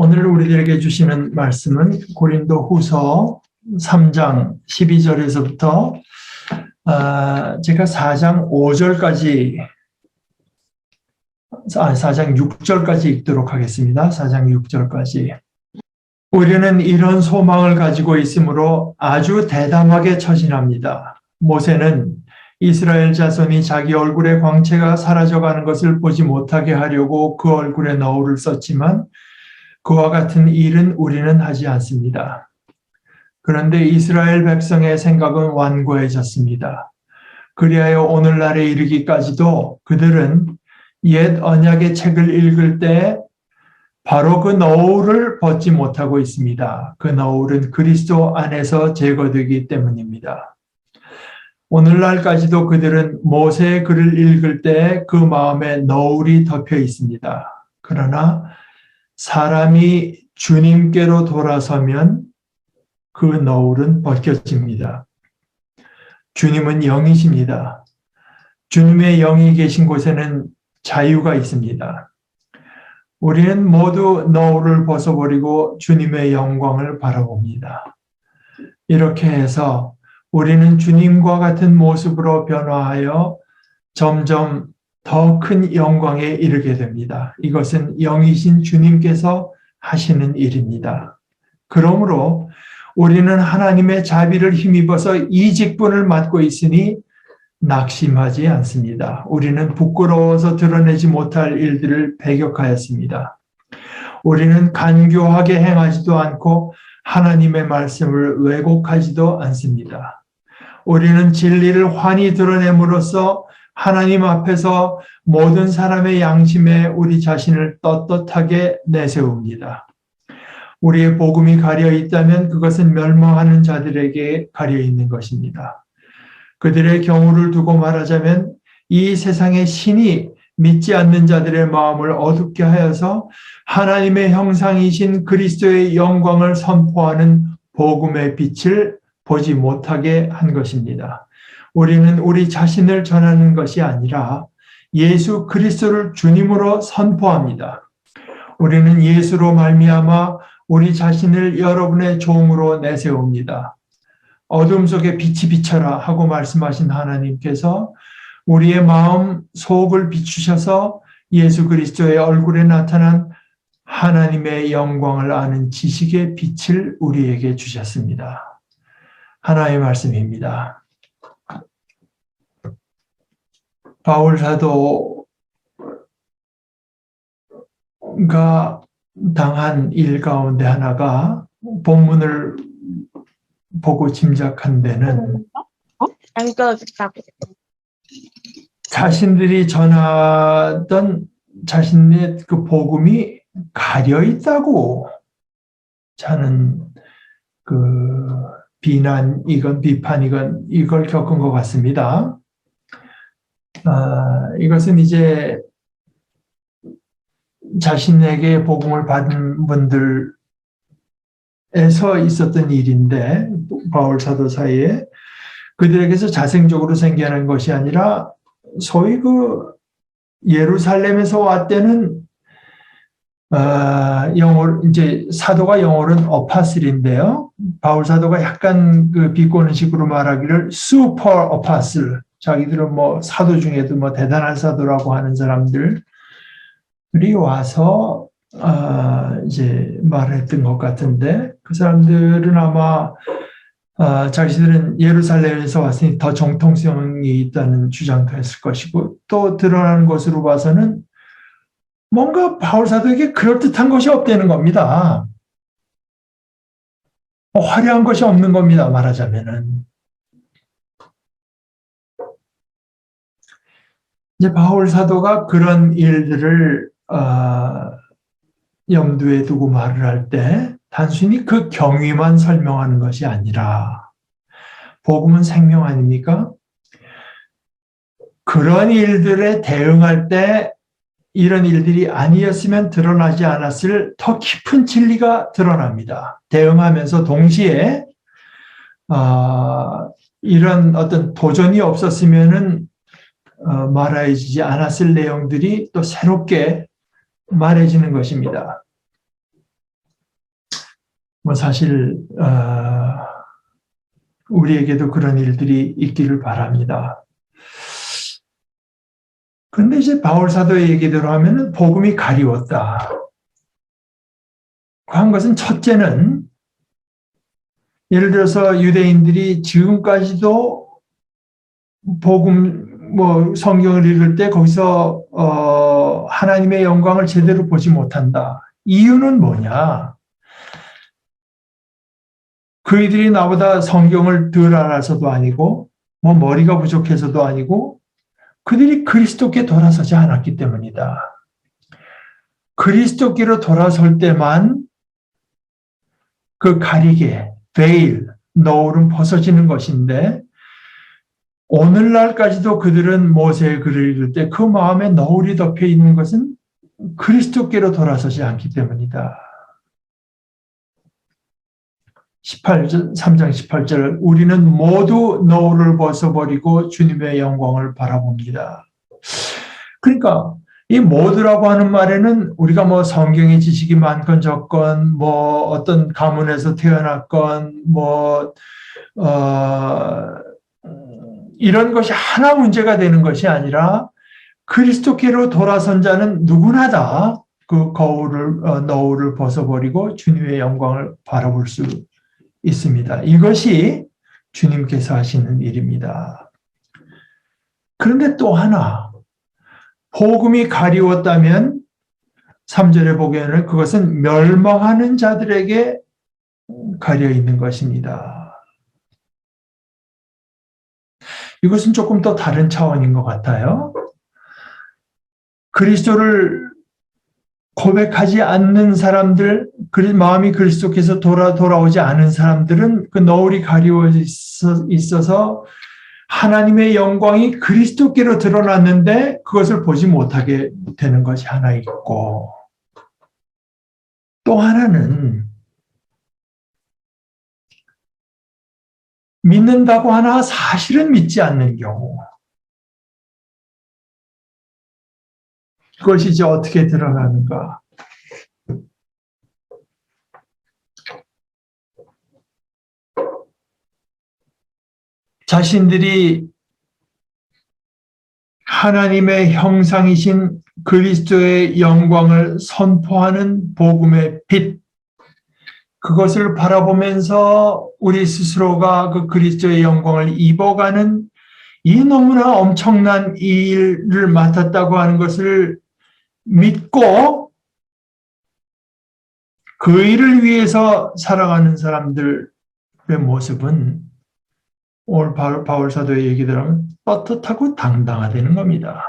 오늘 우리들에게 주시는 말씀은 고린도후서 3장 12절에서부터 제가 4장 5절까지 4장 6절까지 읽도록 하겠습니다. 4장 6절까지. 우리는 이런 소망을 가지고 있으므로 아주 대담하게 처신합니다. 모세는 이스라엘 자손이 자기 얼굴의 광채가 사라져가는 것을 보지 못하게 하려고 그 얼굴에 너울을 썼지만 그와 같은 일은 우리는 하지 않습니다. 그런데 이스라엘 백성의 생각은 완고해졌습니다. 그리하여 오늘날에 이르기까지도 그들은 옛 언약의 책을 읽을 때 바로 그 너울을 벗지 못하고 있습니다. 그 너울은 그리스도 안에서 제거되기 때문입니다. 오늘날까지도 그들은 모세의 글을 읽을 때 그 마음에 너울이 덮여 있습니다. 그러나 사람이 주님께로 돌아서면 그 너울은 벗겨집니다. 주님은 영이십니다. 주님의 영이 계신 곳에는 자유가 있습니다. 우리는 모두 너울을 벗어버리고 주님의 영광을 바라봅니다. 이렇게 해서 우리는 주님과 같은 모습으로 변화하여 점점 더 큰 영광에 이르게 됩니다. 이것은 영이신 주님께서 하시는 일입니다. 그러므로 우리는 하나님의 자비를 힘입어서 이 직분을 맡고 있으니 낙심하지 않습니다. 우리는 부끄러워서 드러내지 못할 일들을 배격하였습니다. 우리는 간교하게 행하지도 않고 하나님의 말씀을 왜곡하지도 않습니다. 우리는 진리를 환히 드러냄으로써 하나님 앞에서 모든 사람의 양심에 우리 자신을 떳떳하게 내세웁니다. 우리의 복음이 가려 있다면 그것은 멸망하는 자들에게 가려 있는 것입니다. 그들의 경우를 두고 말하자면 이 세상의 신이 믿지 않는 자들의 마음을 어둡게 하여서 하나님의 형상이신 그리스도의 영광을 선포하는 복음의 빛을 보지 못하게 한 것입니다. 우리는 우리 자신을 전하는 것이 아니라 예수 그리스도를 주님으로 선포합니다. 우리는 예수로 말미암아 우리 자신을 여러분의 종으로 내세웁니다. 어둠 속에 빛이 비쳐라 하고 말씀하신 하나님께서 우리의 마음 속을 비추셔서 예수 그리스도의 얼굴에 나타난 하나님의 영광을 아는 지식의 빛을 우리에게 주셨습니다. 하나의 말씀입니다. 바울 사도가 당한 일 가운데 하나가 본문을 보고 짐작한 데는 자신들이 전하던 자신의 그 복음이 가려 있다고 자는 그 비난이건 비판이건 이걸 겪은 것 같습니다. 이것은 이제 자신에게 복음을 받은 분들에서 있었던 일인데 바울 사도 사이에 그들에게서 자생적으로 생겨난 것이 아니라 소위 그 예루살렘에서 왔다는 영어 이제 사도가 영어로는 어파슬인데요. 바울 사도가 약간 그 비꼬는 식으로 말하기를 슈퍼 어파슬, 자기들은 뭐 사도 중에도 뭐 대단한 사도라고 하는 사람들이 와서 이제 말했던 것 같은데 그 사람들은 아마 자기들은 예루살렘에서 왔으니 더 정통성이 있다는 주장도 했을 것이고 또 드러나는 것으로 봐서는 뭔가 바울 사도에게 그럴듯한 것이 없다는 겁니다. 화려한 것이 없는 겁니다. 말하자면은. 이제 바울 사도가 그런 일들을 염두에 두고 말을 할 때 단순히 그 경위만 설명하는 것이 아니라 복음은 생명 아닙니까? 그런 일들에 대응할 때 이런 일들이 아니었으면 드러나지 않았을 더 깊은 진리가 드러납니다. 대응하면서 동시에 이런 어떤 도전이 없었으면은 말해지지 않았을 내용들이 또 새롭게 말해지는 것입니다. 뭐 사실 우리에게도 그런 일들이 있기를 바랍니다. 그런데 이제 바울 사도의 얘기대로 하면은 복음이 가리웠다. 한 것은 첫째는 예를 들어서 유대인들이 지금까지도 복음 성경을 읽을 때 거기서 하나님의 영광을 제대로 보지 못한다. 이유는 뭐냐? 그이들이 나보다 성경을 덜 알아서도 아니고 머리가 부족해서도 아니고 그들이 그리스도께 돌아서지 않았기 때문이다. 그리스도께로 돌아설 때만 그 가리개, 베일, 너울은 벗어지는 것인데 오늘날까지도 그들은 모세의 글을 읽을 때 그 마음에 너울이 덮여 있는 것은 그리스도께로 돌아서지 않기 때문이다. 3장 18절 우리는 모두 너울을 벗어버리고 주님의 영광을 바라봅니다. 그러니까 이 모두라고 하는 말에는 우리가 성경의 지식이 많건 적건 어떤 가문에서 태어났건 이런 것이 하나 문제가 되는 것이 아니라 그리스도께로 돌아선 자는 누구나 다 그 너울을 벗어버리고 주님의 영광을 바라볼 수 있습니다. 이것이 주님께서 하시는 일입니다. 그런데 또 하나, 복음이 가리웠다면 3절에 보기에는 그것은 멸망하는 자들에게 가려 있는 것입니다. 이것은 조금 더 다른 차원인 것 같아요. 그리스도를 고백하지 않는 사람들, 마음이 그리스도께서 돌아오지 않은 사람들은 그 너울이 가리워 있어서 하나님의 영광이 그리스도께로 드러났는데 그것을 보지 못하게 되는 것이 하나 있고 또 하나는 믿는다고 하나 사실은 믿지 않는 경우. 그것이 이제 어떻게 드러나는가? 자신들이 하나님의 형상이신 그리스도의 영광을 선포하는 복음의 빛, 그것을 바라보면서 우리 스스로가 그 그리스도의 영광을 입어가는 이 너무나 엄청난 이 일을 맡았다고 하는 것을 믿고 그 일을 위해서 살아가는 사람들의 모습은 오늘 바울 사도의 얘기들 하면 떳떳하고 당당하다는 겁니다.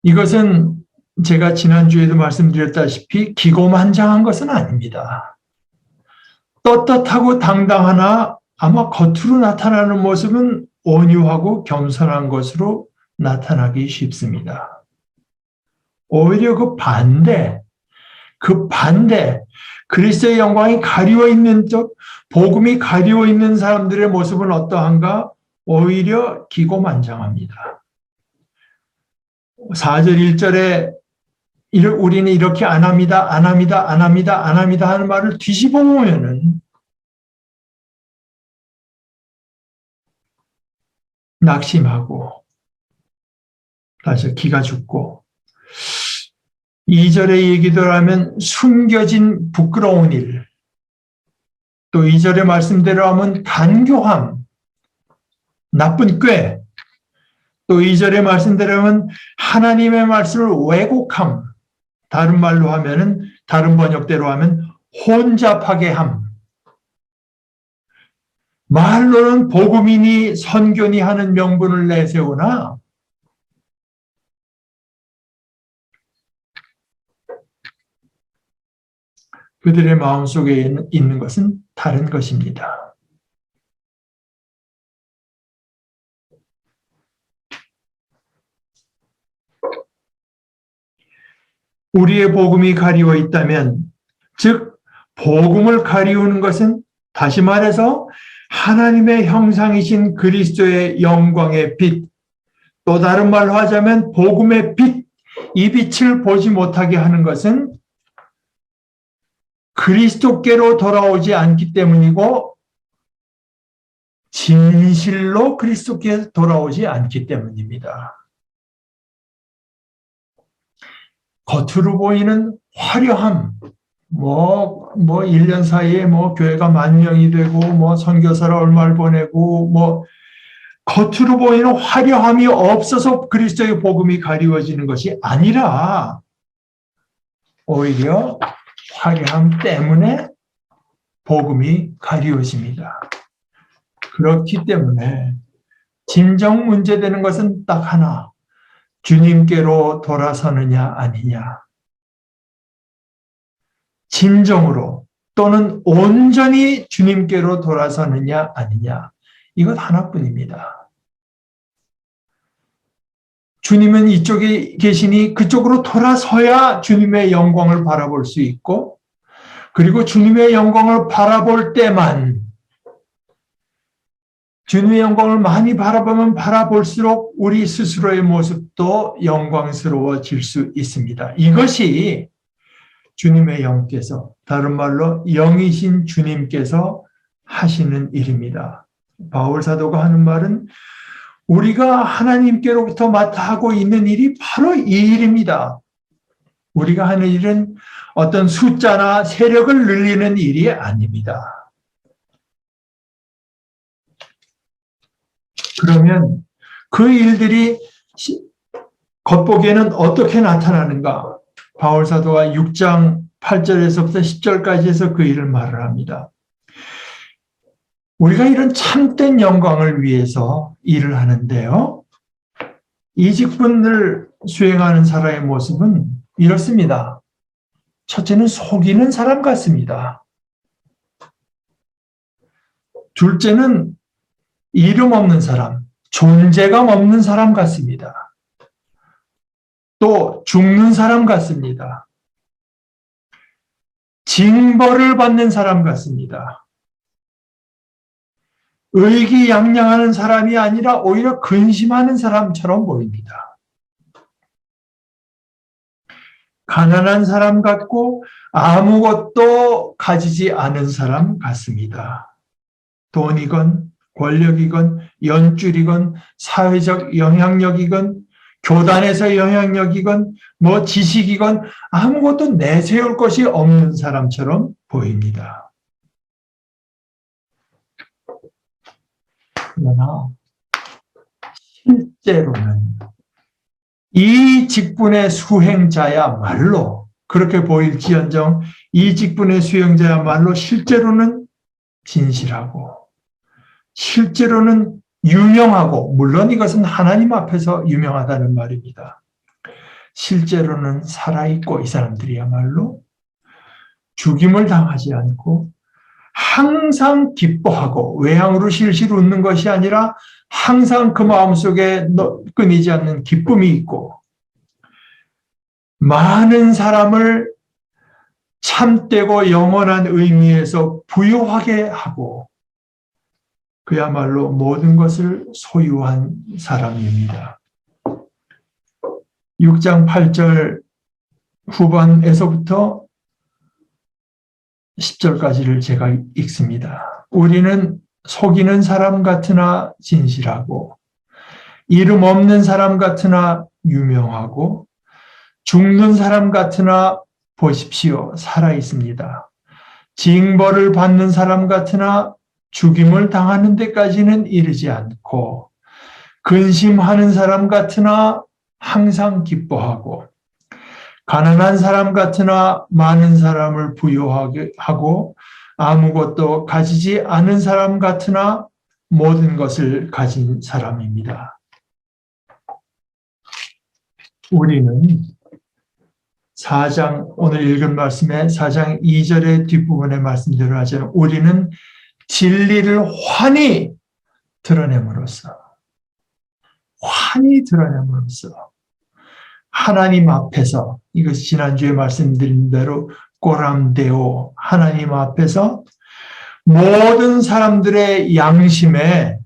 이것은 제가 지난주에도 말씀드렸다시피 기고만장한 것은 아닙니다. 떳떳하고 당당하나 아마 겉으로 나타나는 모습은 온유하고 겸손한 것으로 나타나기 쉽습니다. 오히려 그 반대, 그리스도의 영광이 가리워 있는 쪽, 복음이 가리워 있는 사람들의 모습은 어떠한가? 오히려 기고만장합니다. 4절 1절에 우리는 이렇게 안 합니다 하는 말을 뒤집어 보면은 낙심하고 다시 기가 죽고 2절의 얘기대로 하면 숨겨진 부끄러운 일, 또 2절의 말씀대로 하면 간교함, 나쁜 꾀, 또 2절의 말씀대로 하면 하나님의 말씀을 왜곡함, 다른 말로 하면은 다른 번역대로 하면 혼잡하게 함. 말로는 복음이니 선교니 하는 명분을 내세우나 그들의 마음속에 있는 것은 다른 것입니다. 우리의 복음이 가리워 있다면, 즉 복음을 가리우는 것은 다시 말해서 하나님의 형상이신 그리스도의 영광의 빛, 또 다른 말로 하자면 복음의 빛, 이 빛을 보지 못하게 하는 것은 그리스도께로 돌아오지 않기 때문이고 진실로 그리스도께 돌아오지 않기 때문입니다. 겉으로 보이는 화려함, 1년 사이에 교회가 10,000명이 되고, 선교사를 얼마를 보내고, 겉으로 보이는 화려함이 없어서 그리스도의 복음이 가리워지는 것이 아니라, 오히려 화려함 때문에 복음이 가리워집니다. 그렇기 때문에, 진정 문제되는 것은 딱 하나, 주님께로 돌아서느냐 아니냐. 진정으로 또는 온전히 주님께로 돌아서느냐 아니냐. 이것 하나뿐입니다. 주님은 이쪽에 계시니 그쪽으로 돌아서야 주님의 영광을 바라볼 수 있고, 그리고 주님의 영광을 바라볼 때만, 주님의 영광을 많이 바라보면 바라볼수록 우리 스스로의 모습도 영광스러워질 수 있습니다. 이것이 주님의 영께서, 다른 말로 영이신 주님께서 하시는 일입니다. 바울 사도가 하는 말은 우리가 하나님께로부터 맡아 하고 있는 일이 바로 이 일입니다. 우리가 하는 일은 어떤 숫자나 세력을 늘리는 일이 아닙니다. 그러면 그 일들이 겉보기에는 어떻게 나타나는가? 바울 사도가 6장 8절에서부터 10절까지 해서 그 일을 말을 합니다. 우리가 이런 참된 영광을 위해서 일을 하는데요. 이 직분을 수행하는 사람의 모습은 이렇습니다. 첫째는 속이는 사람 같습니다. 둘째는 이름 없는 사람, 존재감 없는 사람 같습니다. 또 죽는 사람 같습니다. 징벌을 받는 사람 같습니다. 의기양양하는 사람이 아니라 오히려 근심하는 사람처럼 보입니다. 가난한 사람 같고 아무것도 가지지 않은 사람 같습니다. 돈이건 권력이건 연줄이건 사회적 영향력이건 교단에서 영향력이건 지식이건 아무것도 내세울 것이 없는 사람처럼 보입니다. 그러나 실제로는 이 직분의 수행자야말로, 그렇게 보일지언정 이 직분의 수행자야말로 실제로는 진실하고 실제로는 유명하고, 물론 이것은 하나님 앞에서 유명하다는 말입니다. 실제로는 살아있고 이 사람들이야말로 죽임을 당하지 않고 항상 기뻐하고, 외향으로 실실 웃는 것이 아니라 항상 그 마음속에 끊이지 않는 기쁨이 있고, 많은 사람을 참되고 영원한 의미에서 부유하게 하고, 그야말로 모든 것을 소유한 사람입니다. 6장 8절 후반에서부터 10절까지를 제가 읽습니다. 우리는 속이는 사람 같으나 진실하고, 이름 없는 사람 같으나 유명하고, 죽는 사람 같으나 보십시오, 살아 있습니다. 징벌을 받는 사람 같으나 죽임을 당하는 데까지는 이르지 않고, 근심하는 사람 같으나 항상 기뻐하고, 가난한 사람 같으나 많은 사람을 부유하게 하고, 아무것도 가지지 않은 사람 같으나 모든 것을 가진 사람입니다. 우리는 4장, 오늘 읽은 말씀의 4장 2절의 뒷부분의 말씀대로 하자면, 우리는 진리를 환히 드러냄으로써 하나님 앞에서, 이것이 지난주에 말씀드린 대로 꼬람데오, 하나님 앞에서 모든 사람들의 양심에,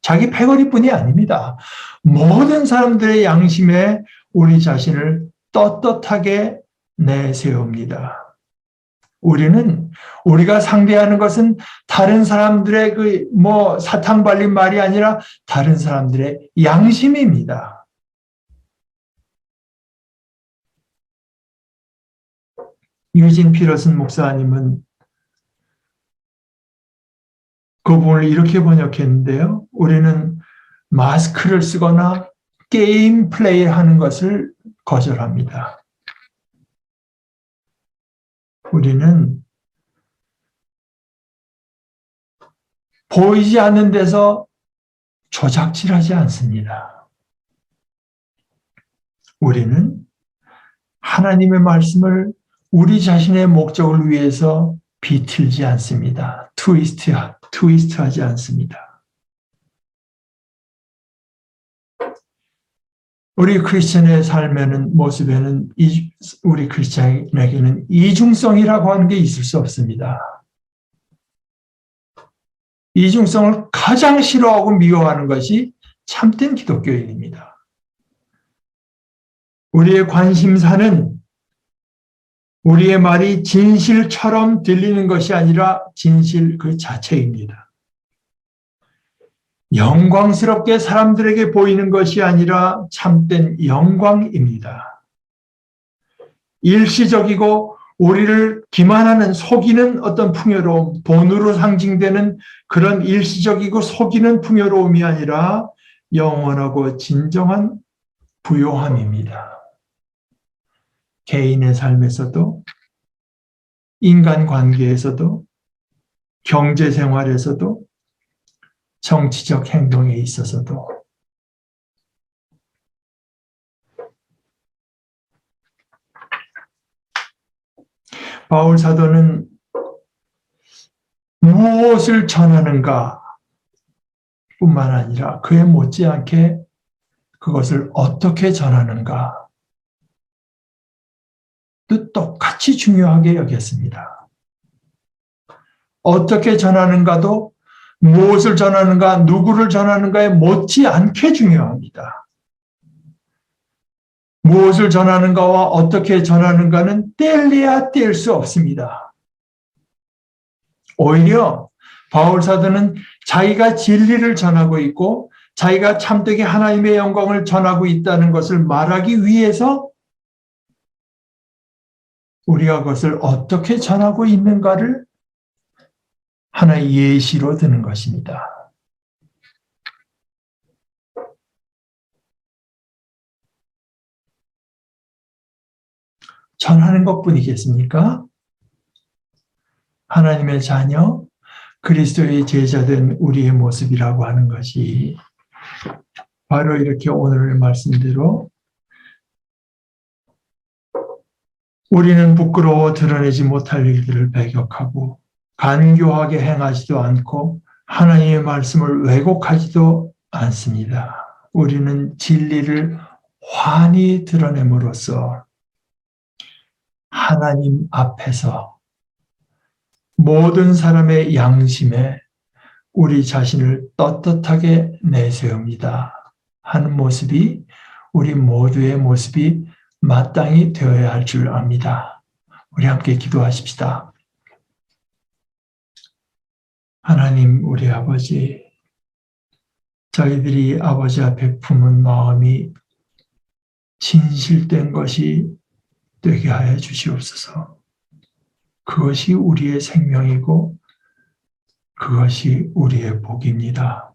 자기 패거리뿐이 아닙니다. 모든 사람들의 양심에 우리 자신을 떳떳하게 내세웁니다. 우리가 상대하는 것은 다른 사람들의 사탕 발린 말이 아니라 다른 사람들의 양심입니다. 유진 피러슨 목사님은 그 부분을 이렇게 번역했는데요. 우리는 마스크를 쓰거나 게임 플레이하는 것을 거절합니다. 우리는 보이지 않는 데서 조작질하지 않습니다. 우리는 하나님의 말씀을 우리 자신의 목적을 위해서 비틀지 않습니다. 트위스트하지 않습니다. 우리 크리스천의 삶에는 모습에는 우리 크리스천에게는 이중성이라고 하는 게 있을 수 없습니다. 이중성을 가장 싫어하고 미워하는 것이 참된 기독교인입니다. 우리의 관심사는 우리의 말이 진실처럼 들리는 것이 아니라 진실 그 자체입니다. 영광스럽게 사람들에게 보이는 것이 아니라 참된 영광입니다. 일시적이고 우리를 기만하는 속이는 어떤 풍요로움, 돈으로 상징되는 그런 일시적이고 속이는 풍요로움이 아니라 영원하고 진정한 부요함입니다. 개인의 삶에서도, 인간관계에서도, 경제생활에서도, 정치적 행동에 있어서도 바울 사도는 무엇을 전하는가 뿐만 아니라 그에 못지않게 그것을 어떻게 전하는가 또 똑같이 중요하게 여겼습니다. 어떻게 전하는가도 무엇을 전하는가, 누구를 전하는가에 못지않게 중요합니다. 무엇을 전하는가와 어떻게 전하는가는 뗄래야 뗄 수 없습니다. 오히려 바울 사도는 자기가 진리를 전하고 있고 자기가 참되게 하나님의 영광을 전하고 있다는 것을 말하기 위해서 우리가 그것을 어떻게 전하고 있는가를 하나의 예시로 드는 것입니다. 전하는 것뿐이겠습니까? 하나님의 자녀, 그리스도의 제자된 우리의 모습이라고 하는 것이 바로 이렇게 오늘 말씀대로 우리는 부끄러워 드러내지 못할 일들을 배격하고 간교하게 행하지도 않고 하나님의 말씀을 왜곡하지도 않습니다. 우리는 진리를 환히 드러냄으로써 하나님 앞에서 모든 사람의 양심에 우리 자신을 떳떳하게 내세웁니다 하는 모습이 우리 모두의 모습이 마땅히 되어야 할 줄 압니다. 우리 함께 기도하십시다. 하나님 우리 아버지, 저희들이 아버지 앞에 품은 마음이 진실된 것이 되게 하여 주시옵소서. 그것이 우리의 생명이고 그것이 우리의 복입니다.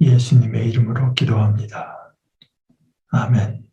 예수님의 이름으로 기도합니다. 아멘.